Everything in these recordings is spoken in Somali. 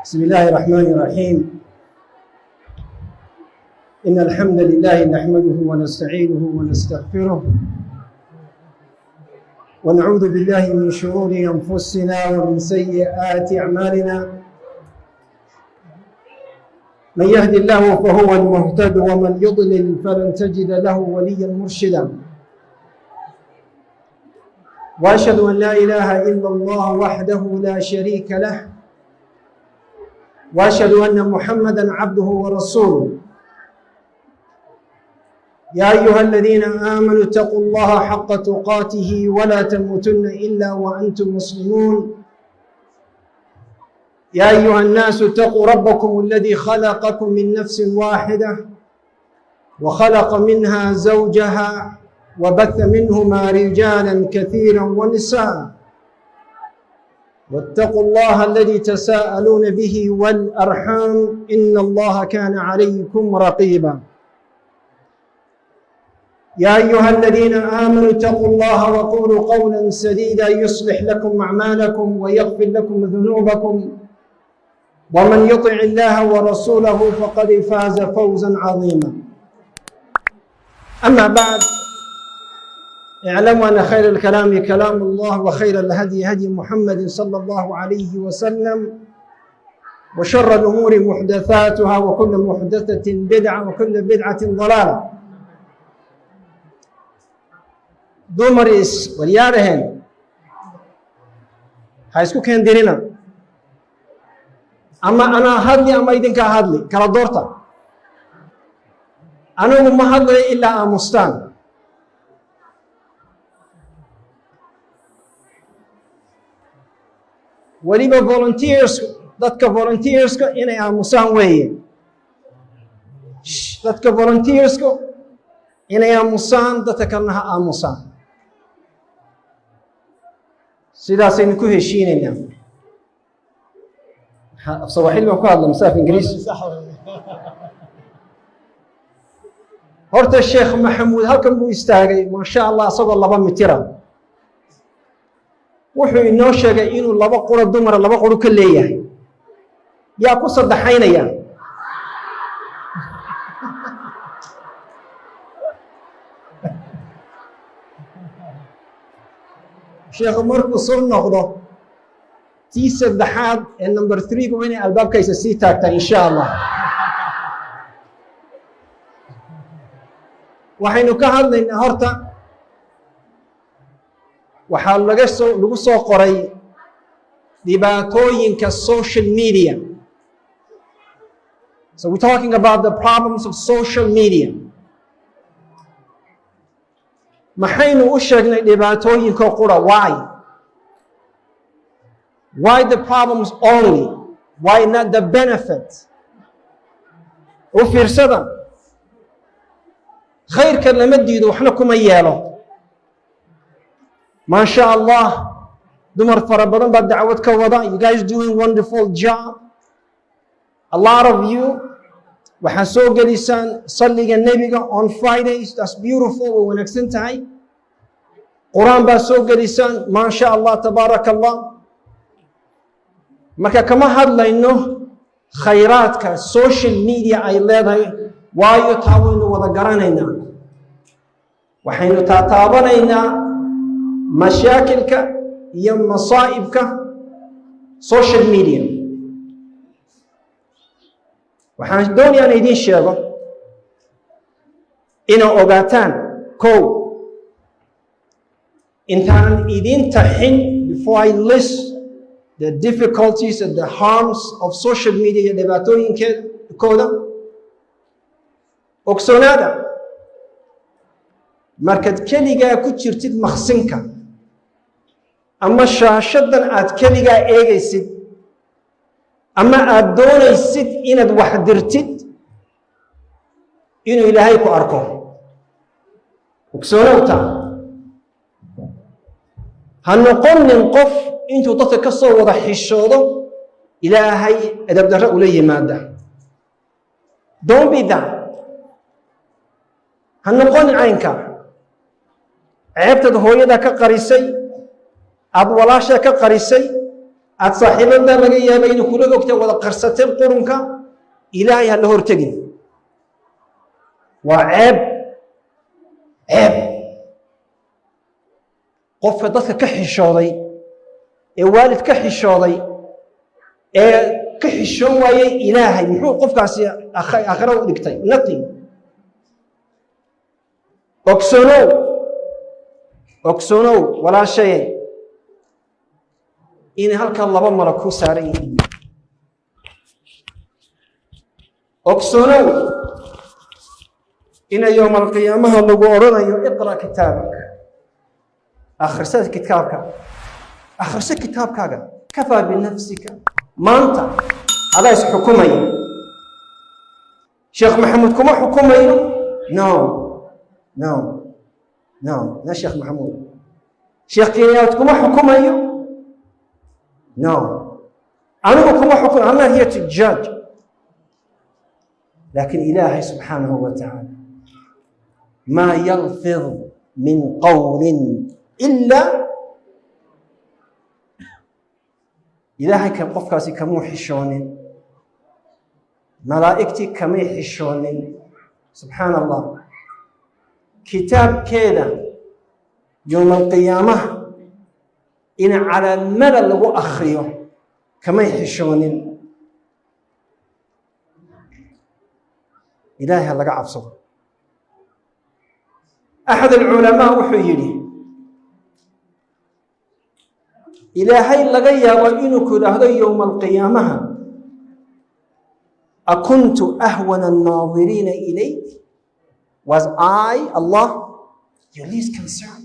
بسم الله الرحمن الرحيم. إن الحمد لله نحمده ونستعينه ونستغفره ونعوذ بالله من شرور أنفسنا ومن سيئات أعمالنا. من يهد الله فهو المهتد ومن يضلل فلن تجد له وليا مرشدا. وأشهد أن لا إله إلا الله وحده لا شريك له وأشهد أن محمدا عبده ورسوله. يا أيها الذين آمنوا اتقوا الله حق تقاته ولا تموتن إلا وأنتم مسلمون. يا أيها الناس اتقوا ربكم الذي خلقكم من نفس واحدة وخلق منها زوجها وبث منهما رجالا كثيرا ونساء. واتقوا الله الذي تساءلون به والأرحام إن الله كان عليكم رقيبا. يا أيها الذين آمنوا اتقوا الله وقولوا قولا سديدا يصلح لكم أعمالكم ويغفر لكم ذنوبكم ومن يطع الله ورسوله فقد فاز فوزا عظيما. أما بعد، اعلموا أن خير الكلام كلام الله وخير الهدي هدي محمد صلى الله عليه وسلم وشر الأمور محدثاتها وكل محدثة بدعة وكل بدعة ضلالة. dumar waryaaraheen ha isku keendirina, ama anaa hadli ama idinkaa hadli, kala doorta. anigu ma hadlayo ilaa aamustaan. weliba dadka volunteerska inay aamusaan weeye. dadka volunteerska inay aamusaan, dadka kalena ha aamusaan. sidaasaynu ku heshiinaynaa. afsawaaxili baan ku hadla masaaf ingiriis. horta sheekh maxamuud halkan buu istaagay maasha allah asagoo 2 mitira. wuxuu inoo sheegay inuu 2 quro dumara 2 quro ka leeyahay. yaa ku saddexaynaya? sheekhu markuu soo noqdo tii saddexaad ee number 3 ku inay albaabkaysa sii taagtaa insha allah. waxaynu ka hadlaynaa horta waxaa lagu soo qoray dhibaatooyinka social media. So we're talking about the problems of social media. maxaynu u sheegnay dhibaatooyinka qura? Why the problems only? Why not the benefit? u fiirsada, khayrka lama diido, waxna kuma yeelo. ما شاء الله dumar fara badan baa dacwad ka wada. You guys doing wonderful job. A lot of you waxaa soo gelisaan salliga nebiga on Fridays. That's beautiful. way wanaagsan tahay. quraan baa soo gelisaan. ما شاء الله تبارك الله. marka kama hadlayno khayraadka social media ay leedahay, waayo taa waynu wada garanaynaa. waxaynu taataabanaynaa mashaakilka iyo masaa'ibka social media. waxaan doonayaa inaan idiin sheego inaa ogaataan kow, intaanan idiin taxin, before I list the difficulties and the harms of social media iyo dhibaatooyinkooda, ogsoonaada markaad keligaa ku jirtid maqsinka ama shaashadan aad keligaa eegaysid ama aad doonaysid inaad wax dirtid, inuu ilaahay ku arko. ogsoonowta, ha noqonin qof intuu dadka ka soo wada xishoodo ilaahay edab darro ula yimaada. Don't be that. ha noqonin caynka. ceebtad hooyada ka qarisay, aad walaasha ka qarisay, aad saaxiibada laga yaabay inuu kula ogta wada qarsateen qurunka ilaahay ha la hortagin waa ceeb qofka dadka ka xishooday ee waalid ka xishooday ee ka xishoon waayay ilaahay muxuu qofkaasi aakhira u dhigtay nothing ogsoonow walaashay in halkan laba malak ku saaran yihiin ogsoonow in yawm alqiyaamaha lagu oranayo iqra kitaabak akhrisad kitaabkaaga kafaa binafsika maanta adaa is xukumaya sheekh maxamuud kuma xukumayo no sheekh maxamuud sheekh kenyaad kuma xukumayo no anigu kuma xukumayo I'm not here to judge لكن إلهي سبحانه وتعالى ما يلفظ من قول إلا إلهي كم قفكاسي كمو حشونين ملائكتي كمي حشونين سبحان الله كتاب كذا يوم القيامة إن على الملل لو أخريه كمي حشونين إلهي لقى عبصه أحد العلماء وحيري إلهي لقى وإنك لهذا يوم القيامة أكنت أهون الناظرين إليك was I Allah your least concern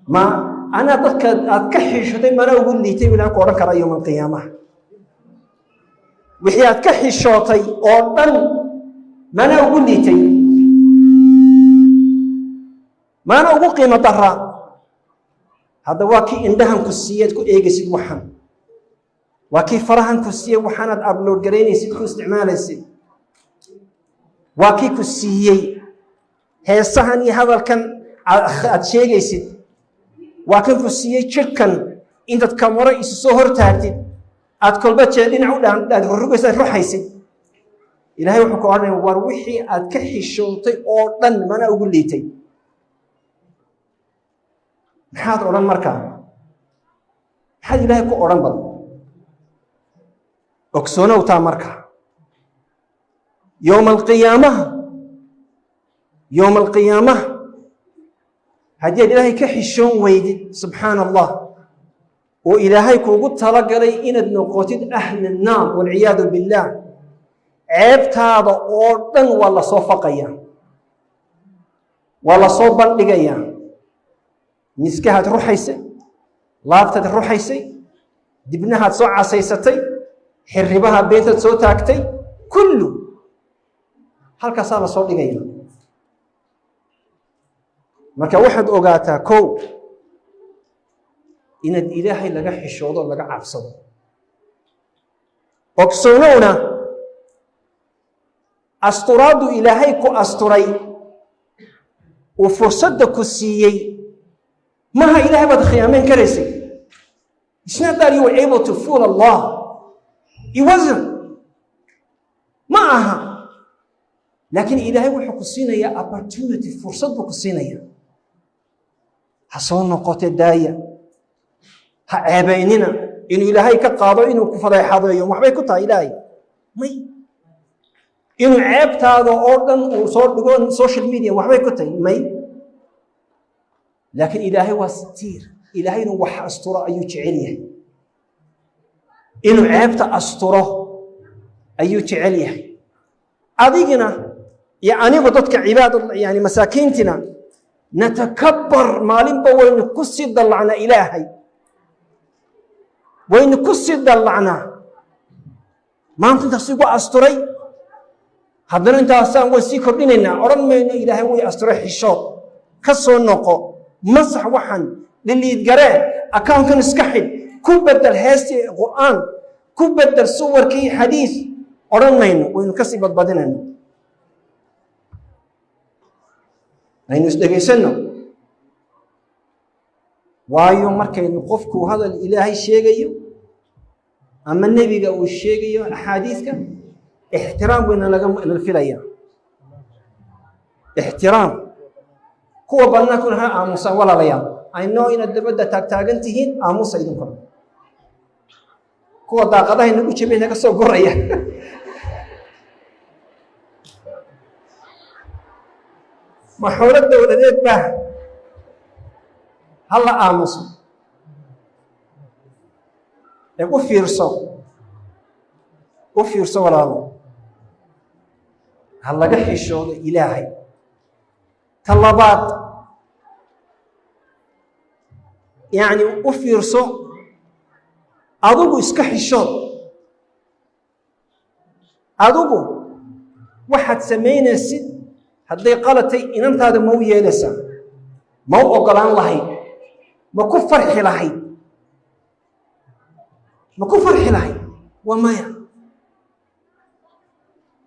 ما أنا أتكحش هذي ما أنا أقول لي تبي لك ورك يوم القيامة وحيات كحي الشاطي أوردن ما أنا أقول لي تي ما أنا أقول قيمة ضرّة هذا واكي عندهم كسيات كو إيجا سيد وحن واكي فرحان كسية وحنات أبلور جريني سيد كو استعمال سيد واكي كسية هي الصحني هذا كان أتشيء سيد واكي كسية شكل إنت تكامورا يسوهر تهديد أدخل بتشادين عودان الرجوع روحيسي إلهي وحكوا عنه وروحي أتكحي الشوطي أوردن ما أنا أقول لي تي هذا أوران مركان هذا إلهي كو أوران بل أكسونا وتا مركا يوم القيامة هذا إلهي كحي الشون ويدي سبحان الله وإلهي كوغو تلقلي إن النقوتين أهل النار والعياذ بالله عيبت هذا أوردن ولا صوفقيا ولا صوبان لقيا مسكها تروحيسي لابتها تروحيسي دبنها تسوع سيستي حربها بيتها تسوع تاكتي كله هل كسالة صوت لقيا مكا واحد أوغاتا كو إن الإلهي لقى حشوضه لقى عبصده أقصونونا أستراد إلهي كو أستري وفرصدك السيئي ما ها إلهي بدخيامين كرسي It's not that you were able to fool Allah. It wasn't. معها لكن إلهي وحكو السينة يا opportunity فرصدك السينة يا حصون نقوة الداية عيبيننا إنه إلهي كقاضي إنه كفضي حاضر يوم وحبي كتها إلهي مي إنه عيبت هذا أوردن وصور بقول سوشيال ميديا وحبي كتها مي لكن إلهي وستير إلهي إنه وح أسطورة أيو تعليه إنه عيبت أسطورة أيو تعليه أذيقنا يعني قدتك عباد يعني مساكينتنا نتكبر مالين بول نكسي ضلعنا إلهي وين كسي ضلعنا ما أنت تسيقوا أسطوري هذا أنت أصلا وسيكر لنا أرن من إلهي وي أسطوري حشوط كسو النقو مسح وحن للي يتقرأ أكان كان اسكحل كوب بدل هاستي قرآن كوب بدل صور كي حديث أرن منه وين كسي بدنا aynu isdhegaysanno waayo markaynu qofku hadal ilaahay sheegayo ama nebiga uu sheegayo axaadiiska ixtiraam wayna laga filayaa ixtiraam kuwa badnaa ha aamusan walaalayaal I know inaad dabadda taagtaagan tihiin aamusa idinkuna kuwa daaqadaha inagu jabay naga soo goraya ma xoolo dowladeed baa hala aamuso ee u fiirso walaalo ha laga xishoodo ilaahay ta labaad yani u fiirso adigu iska xishood adigu waxaad samaynaysid hadday qalatay inantaada ma u yeelaysaa ma u ogolaan lahayd ma ku farxi lahayd waa maya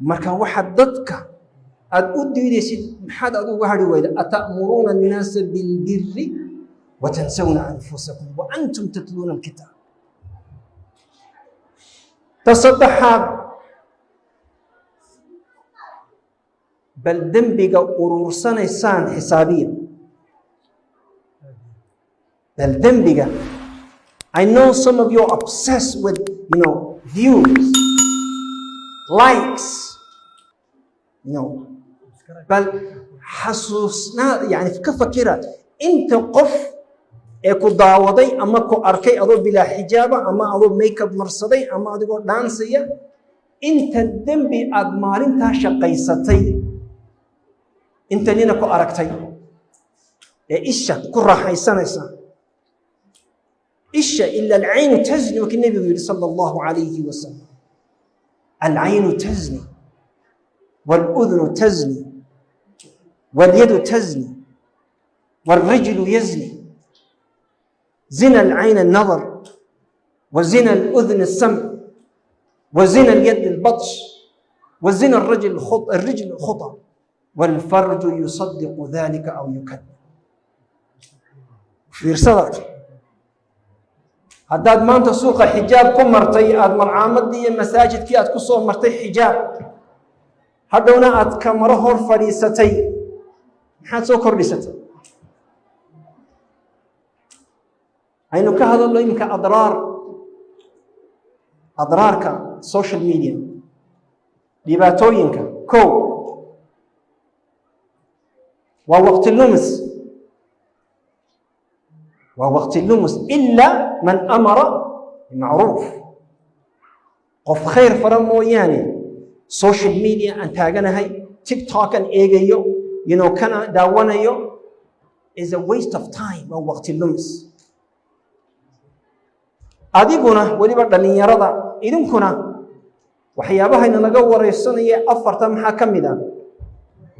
marka waxaad dadka aad u diidaysid maxaad adigu hari weyda ata'muruuna annaasa bilbiri watansawna anfusakum wa antum tatluuna alkitaab ta saddexaad bal dembiga uruursanaysaan xisaabiya bal dembiga I know some of you are obsessed with views likes bal xasuusnaa yani ka fakira inta qof ee ku daawaday ama ku arkay adoo bilaa xijaaba ama adoo makeup marsaday ama adigoo dhaansaya inta dembi aad maalintaa shaqaysatay inta nina ku aragtay ee isha ku raaxaysanaysa isha ila alcaynu tazni wa nabigu yiri sallallahu alayhi wa sallam alcaynu tazni والأذن تزني واليد تزني والرجل يزني زنا العين النظر وزنا الأذن السمع وزنا اليد البطش وزنا الرجل الخطأ والفرج يصدق ذلك أو يكذب في رسالة هداد ما أنت سوق حجاب كمرتي أد مرعامد دي مساجد كي أتكسو مرتي حجاب hadhowna aad kamaro hor fadhiisatay maxaad soo kordhisatay aynu ka hadalno iminka adraarka social media dhibaatooyinka kow waa waqti lumis ilaa man amara bimacruuf qof khayr fara mooyaane social media aan taaganahay TikTok aan eegayo kana daawanayo is a waste of time waa waqti lumis adiguna waliba dhalinyarada idinkuna waxyaabahayna laga wareysanaya afarta maxaa ka mid ah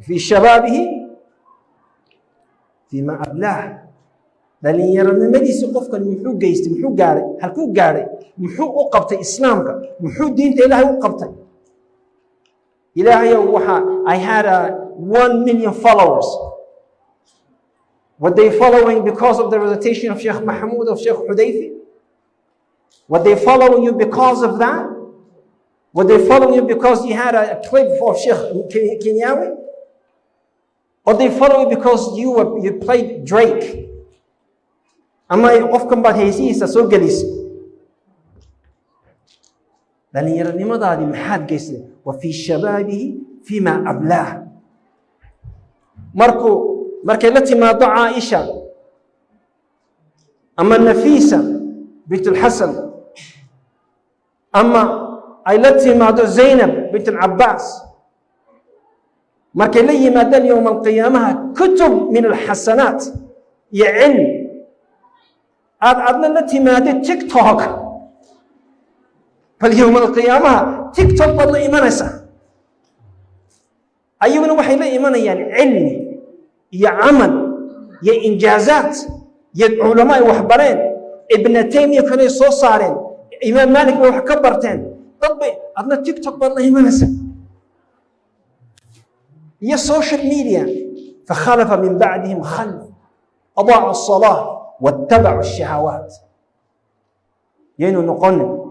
fi shababihi fima ablah dhalinyaranimadiisa qofkan muxuu geystay muxuu gaaray halkuu gaaray muxuu u qabtay islaamka muxuu diinta ilaahay u qabtay I had 1 million followers. Were they following because of the recitation of Sheikh Mahmoud of Sheikh Hudayfi? Were they following you because of that? Were they following you because you had a clip of Sheikh Kenyawi? Or they follow you because you played Drake? Ama qofkan baad haysiisa soo gelisay dhalinyaranimadaadii maxaad geysay وفي شبابه فيما أبلاه markay la timaado Caaisha ama Nafisa bint al-Hasan ama ay la timaado Zainab bint al-Abbas markay la yimaadaan yawm al-qiyaamaha kutub min al-hasanat ya ilm adna la timaado TikTok فاليوم القيامة تيك توك بدل إيمانسا أيوة وحي لا إيمان يعني علم يا عمل يا إنجازات يا علماء وحبرين ابن تيمية كانوا صارين إمام مالك وحكبرتين طبي أدنى تيك توك بدل إيمانسا يا سوشيال ميديا فخلف من بعدهم خلف أضاعوا الصلاة واتبعوا الشهوات ينو نقول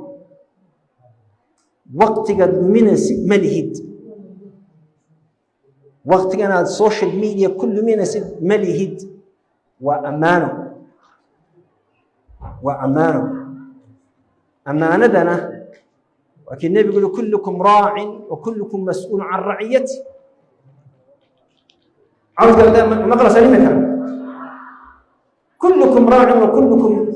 وقت قد من ملهد وقت كان السوشيال ميديا كل من ملهد وأمانه أمانتنا ولكن النبي يقول كلكم راع وكلكم مسؤول عن رعيته عاوز نقرأ سليمة كلكم راع وكلكم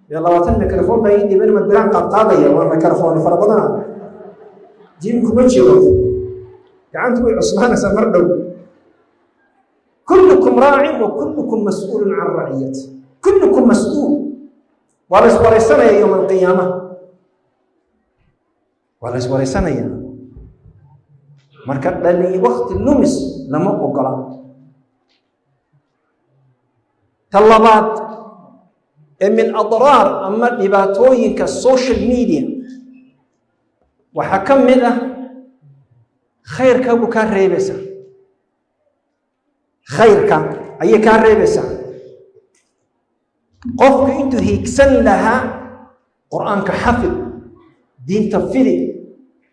يلا واتن ميكروفون بايدي بين مدران قاضية والميكروفون فربنا جيمكم وجهوا كعنتوا عثمان سمردوا كلكم راع وكلكم مسؤول عن رعيته كلكم مسؤول ورسنا يوم القيامة ورسنا يا مركب لأن وقت اللمس لما أقرأ طلبات من أضرار أما لباتوين كالسوشيال ميديا وحكم منه خير كابو كان ريبسا خير كان أي كان ريبسا قفك انتو هيكسن لها قرآن كحفظ دين تفيدي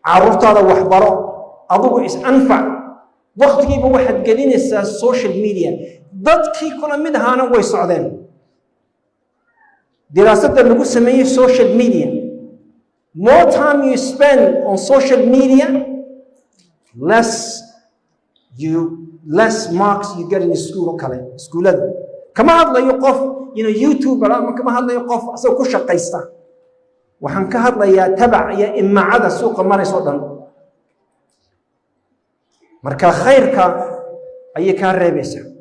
عرفت هذا وحبره أضوء إس أنفع وقت كيف واحد قالين السوشيال ميديا ضد كي كل منها أنا ويصعدين دراسات اللي نقول سميه social media more time you spend on social media less marks you get in school هذا كما هذا يقف يوتيوب كما هذا يقف أسوي كل شيء قيسته وحنك هذا يا تبع يا إما عدا سوق مرة صدام مركا خيرك أي كان ريبسه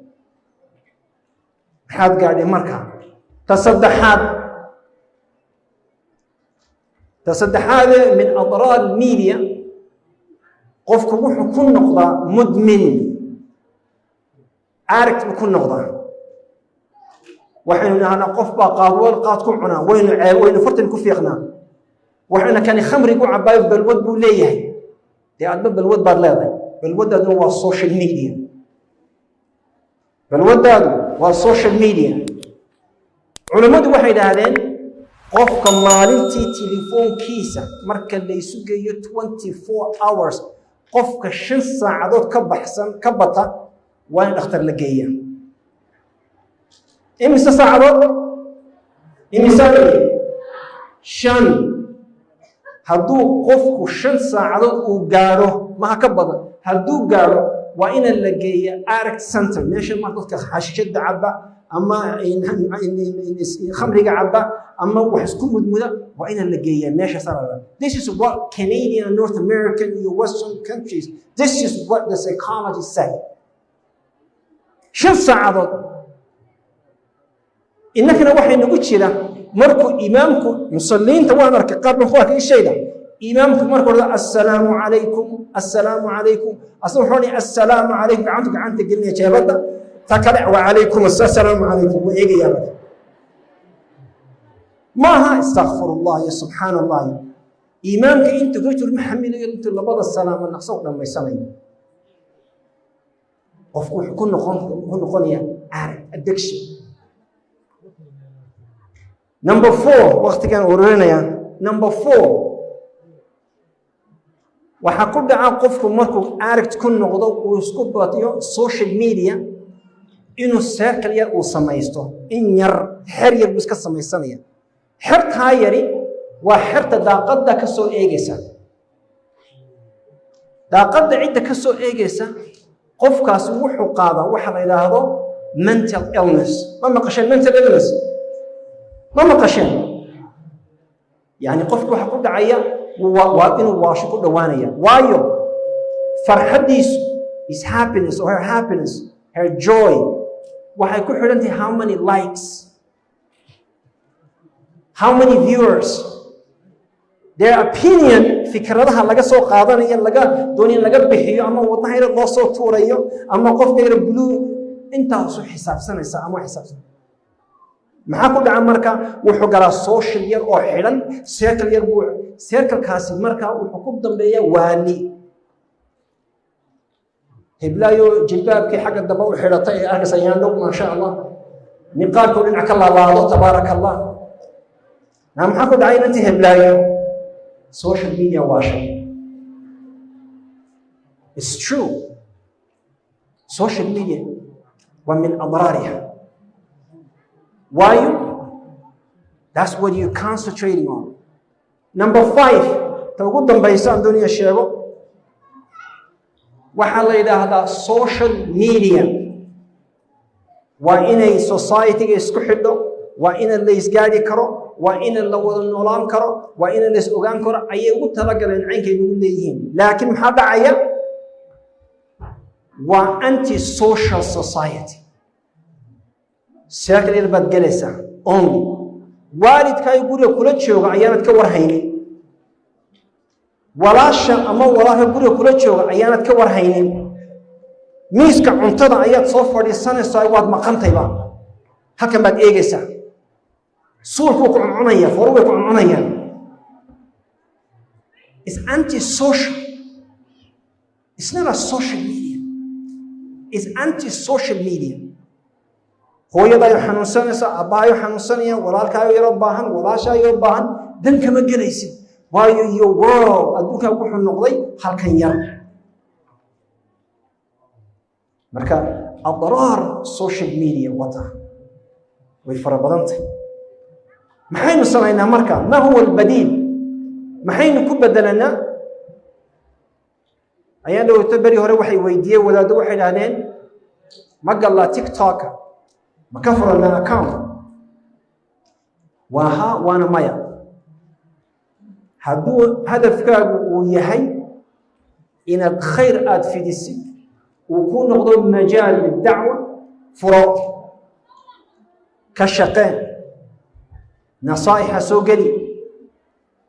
حاد قاعد مركا تصدح هذا من أضرار الميديا قفك وحو كل نقطة مدمن عارك بكل نقطة وحين أنا قف باقاد والقاد كعنا وين فرتن كفيقنا وحين كان خمر يقول عبايب بالود بوليه دي عبايب بالود بارلاضي بالود هو السوشيال ميديا بالود هو السوشيال ميديا علماء واحد هذين قف كمالتي تليفون كيسة مركز ليسوق 24 hours قف كشن ساعات كبحسن كبطة وين اختار لقيه إمسا ساعات إمسا شن هدو قف كشن ساعات وقاره ما كبطة هدو قاره وين اللقيه أرك سنتر ماشي ما تذكر حشد عبا أما إن خمرة عبا أما وحسكم مدمدة وين اللقيه ماشي صار. This is what Canadian and North American Western countries. This is what the psychologists say. شو ساعات إنك نوحي نقول كذا مركو إمامكم مصلين توا مركو قبل أخوك إيش شيء ده إمامكم مركو السلام عليكم السلام عليكم أصلحوني السلام عليكم عنك قلني شيبة تكلع وعليكم السلام عليكم وإيجي يا بد ما ها استغفر الله يا سبحان الله إمامك أنت قلت المحمد أنت اللي بضل السلام النقص لما يسمين وفقوا كنا خليا addiction. Number 4 وقت كان ورينا يا number 4 وحقول دعاء قفكم مركو عارف تكون نقضوا ويسكب باتيو social media إنه سيركل ير وسمايستو إن ير حر ير بس كسمايستانية حرت هاي يري وحرت داقد دا كسو إيجيسا داقد دا عدة كسو إيجيسا قف كاسو وحو قاضا وحا إلى هذا mental illness ما مقشن mental illness ما مقشن يعني قفك وحا قد عيا وإنه واشكو دوانيا وايو فرحديس his happiness or her happiness her joy وحيكون حلنتي how many likes how many viewers their opinion فكرتها لقى سو قادنيا لقى دوني لقى بحيو أما وضعها إلى الله سو توريو أما قفك إلى بلو أنت سو حساب سنة أما حساب سنة maxaa ku dhaca marka wuxuu galaa social yar oo xiran circle yar buu circle kaasi marka wuxuu ku dambeeyaa waali heblayo jilbaabkii xagga daba u xiratay ee arkaysan dhow ma sha Allah niqaabku dhinac ka laalaado tabaaraka allah maxaa ku dhacay intii heblaayo social media waa shay it's true social media wa min adraariha why that's what you're concentrating on number 5 ta ugu dambaysa dunia sheego waxa la yiraahdaa social media waa inay society-ga isku xidho waa in la isgaari karo waa in la wada noolaan karo waa in la is ogaan karo ayay ugu talagaleen caynkaydu u leeyihiin laakiin maxaa dhacaya waa anti social society circle bad galaysa only waalidkay guriga kula jooga ayaanad ka warhaynin walaasha ama walaaha guriga kula jooga ayaanad ka warhaynin miiska cuntada ayaad soo fadhiisanaysaa waad maqantayba halkan baad eegaysaa suulku ku cunaya foruhu ku cunaya is anti social it's not a social media is anti social media hooyadayo xanuunsanaysa abaayo xanuunsanaya walaalkaayo yaro baahan walaashaayo baahan dan kama gelaysid waayo iyo wow adduunka wuxuu noqday halkan yar marka adrar social media wata way farabadantay maxaynu samaynaa marka ma huwa albadiil maxaynu ku bedelanaa ayaan dhawto bari hore waxay weydiiyeen wadaado waxay dhahdeen ma gala tiktok ma ka furana account waha wana maya hadduu hadafkaagu uu yahay inaad khayr aad fidisid وكون نقضي مجال للدعوة فرق كشقين نصائح سوقلي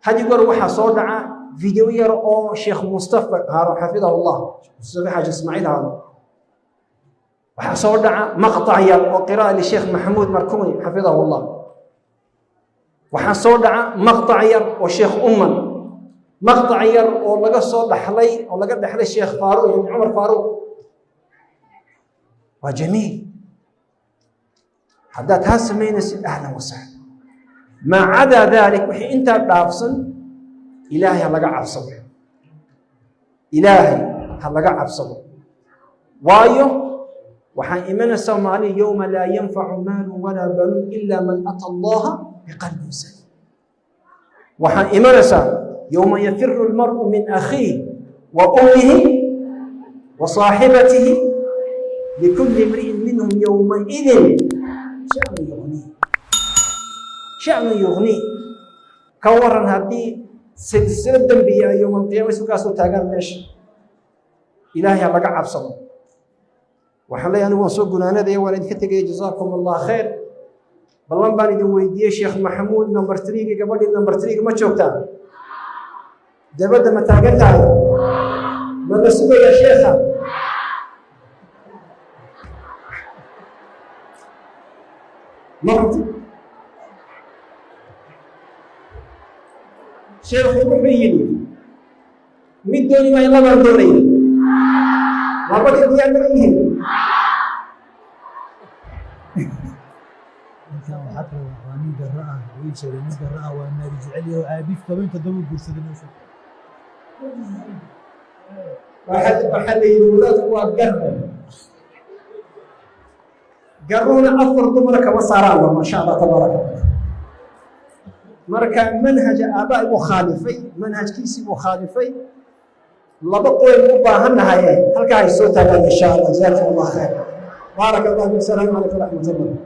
هذه يقول وحا صودعة فيديو يرى شيخ مصطفى هارون حفظه الله مصطفى حاج اسماعيل هذا وحا صودعة مقطع وقراءة للشيخ محمود مركوني حفظه الله وحا صودعة مقطع والشيخ مقطع ولقى صوت حلي ولقى حلي الشيخ فاروق يعني عمر فاروق وجميل حدات هاسمين سيد أهلا وسهلا ما عدا ذلك وحي انت دافصن إلهي هلقى عبصب إلهي هلقى عبصب وايو وحان إيمان السومالي يوم لا ينفع مال ولا بنون إلا من أتى الله بقلب سليم وحان إيمان يوم يفر المرء من أخيه وأمه وصاحبته لكل امرئ منهم يومئذ شأن يغنيه كورن هذه سلسلة دنبية يوم القيامة سكاسو تاغان ماشي إلهي هلقى عبصر وحلي أنا وانسوق قنانا دي والد كتاقي جزاكم الله خير بلان باني دي ويدي شيخ محمود نمبر 3 قبل نمبر 3 ما تشوفتها دبدا ما تاقتها ماذا سوى يا شيخة مرضي شيخ محييني مدوني ما يلا بردوني ما بدي ديان مريهم كان حتى واني جراء ويشري من جراء وانا رجع لي وابي فبين تدور بورصه الناس واحد يقولات هو قرونا أفر دمرك وصارا ما شاء الله تبارك الله مركا منهج آباء مخالفي منهج كيسي مخالفي لبقوا المباهن هاي هل كاي صوتها إن شاء الله جزاكم الله خير بارك الله فيك السلام عليكم ورحمة الله